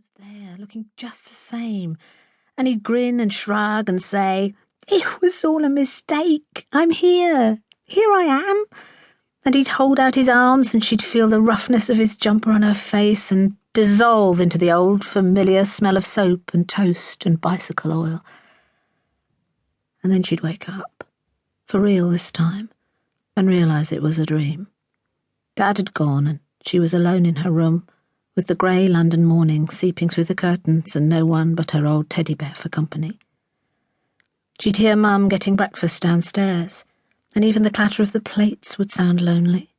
was there, looking just the same, and he'd grin and shrug and say, "It was all a mistake. I'm here. Here I am." And he'd hold out his arms and she'd feel the roughness of his jumper on her face and dissolve into the old familiar smell of soap and toast and bicycle oil. And then she'd wake up, for real this time, and realise it was a dream. Dad had gone and she was alone in her room, with the grey London morning seeping through the curtains and no one but her old teddy bear for company. She'd hear Mum getting breakfast downstairs, and even the clatter of the plates would sound lonely.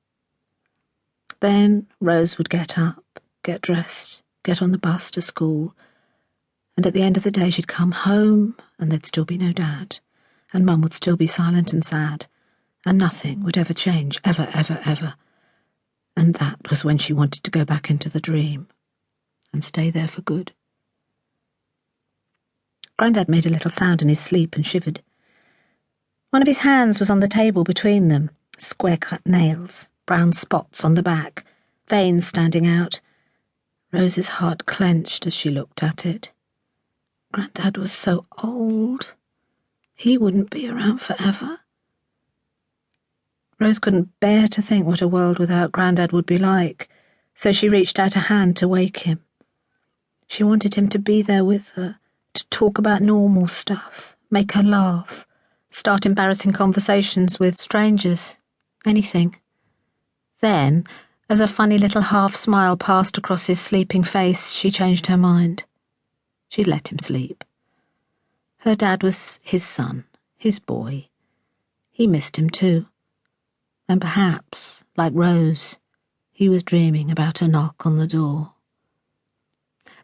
Then Rose would get up, get dressed, get on the bus to school, and at the end of the day she'd come home and there'd still be no Dad, and Mum would still be silent and sad, and nothing would ever change, ever, ever, ever. And that was when she wanted to go back into the dream and stay there for good. Grandad made a little sound in his sleep and shivered. One of his hands was on the table between them, square-cut nails, brown spots on the back, veins standing out. Rose's heart clenched as she looked at it. Grandad was so old. He wouldn't be around forever. Rose couldn't bear to think what a world without Grandad would be like, so she reached out a hand to wake him. She wanted him to be there with her, to talk about normal stuff, make her laugh, start embarrassing conversations with strangers, anything. Then, as a funny little half-smile passed across his sleeping face, she changed her mind. She'd let him sleep. Her dad was his son, his boy. He missed him too. And perhaps, like Rose, he was dreaming about a knock on the door.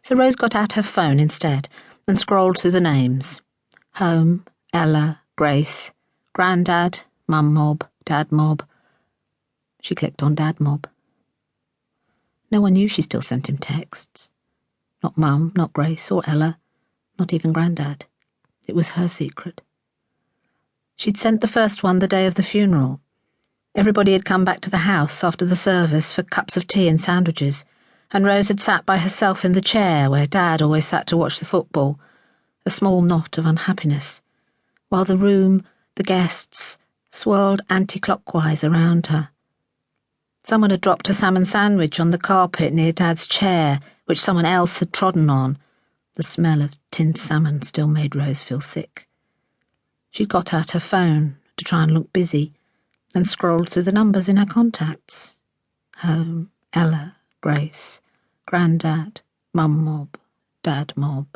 So Rose got out her phone instead and scrolled through the names. Home, Ella, Grace, Grandad, Mum Mob, Dad Mob. She clicked on Dad Mob. No one knew she still sent him texts. Not Mum, not Grace or Ella, not even Grandad. It was her secret. She'd sent the first one the day of the funeral. Everybody had come back to the house after the service for cups of tea and sandwiches, and Rose had sat by herself in the chair where Dad always sat to watch the football, a small knot of unhappiness, while the room, the guests, swirled anti-clockwise around her. Someone had dropped a salmon sandwich on the carpet near Dad's chair, which someone else had trodden on. The smell of tinned salmon still made Rose feel sick. She'd got out her phone to try and look busy, and scrolled through the numbers in her contacts. Home, Ella, Grace, Grandad, Mum Mob, Dad Mob,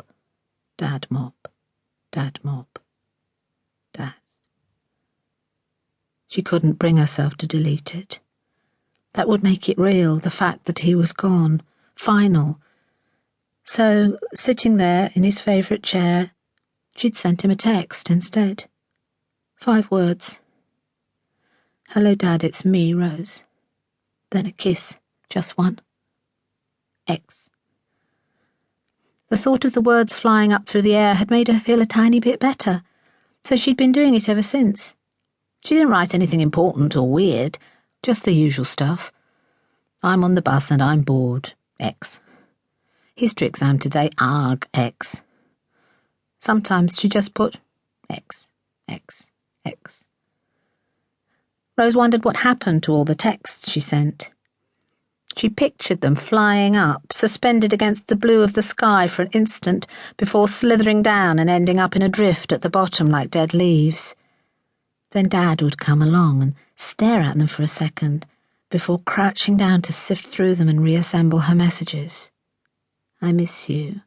Dad Mob, Dad Mob, Dad. She couldn't bring herself to delete it. That would make it real, the fact that he was gone, final. So, sitting there in his favourite chair, she'd sent him a text instead. 5 words. "Hello, Dad, it's me, Rose." Then a kiss, just one. X. The thought of the words flying up through the air had made her feel a tiny bit better, so she'd been doing it ever since. She didn't write anything important or weird, just the usual stuff. "I'm on the bus and I'm bored. X. History exam today. Arg, X." Sometimes she just put X, X, X. Rose wondered what happened to all the texts she sent. She pictured them flying up, suspended against the blue of the sky for an instant, before slithering down and ending up in a drift at the bottom like dead leaves. Then Dad would come along and stare at them for a second, before crouching down to sift through them and reassemble her messages. "I miss you.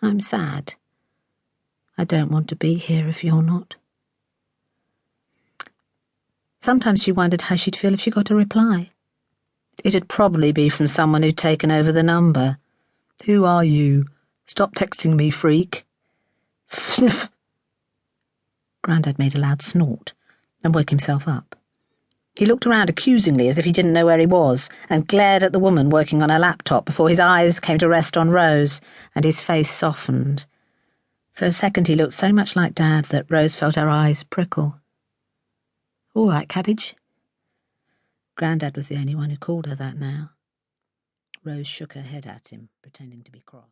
I'm sad. I don't want to be here if you're not." Sometimes she wondered how she'd feel if she got a reply. It'd probably be from someone who'd taken over the number. "Who are you? Stop texting me, freak." Fnf. Grandad made a loud snort and woke himself up. He looked around accusingly as if he didn't know where he was, and glared at the woman working on her laptop before his eyes came to rest on Rose, and his face softened. For a second he looked so much like Dad that Rose felt her eyes prickle. "All right, cabbage." Grandad was the only one who called her that now. Rose shook her head at him, pretending to be cross.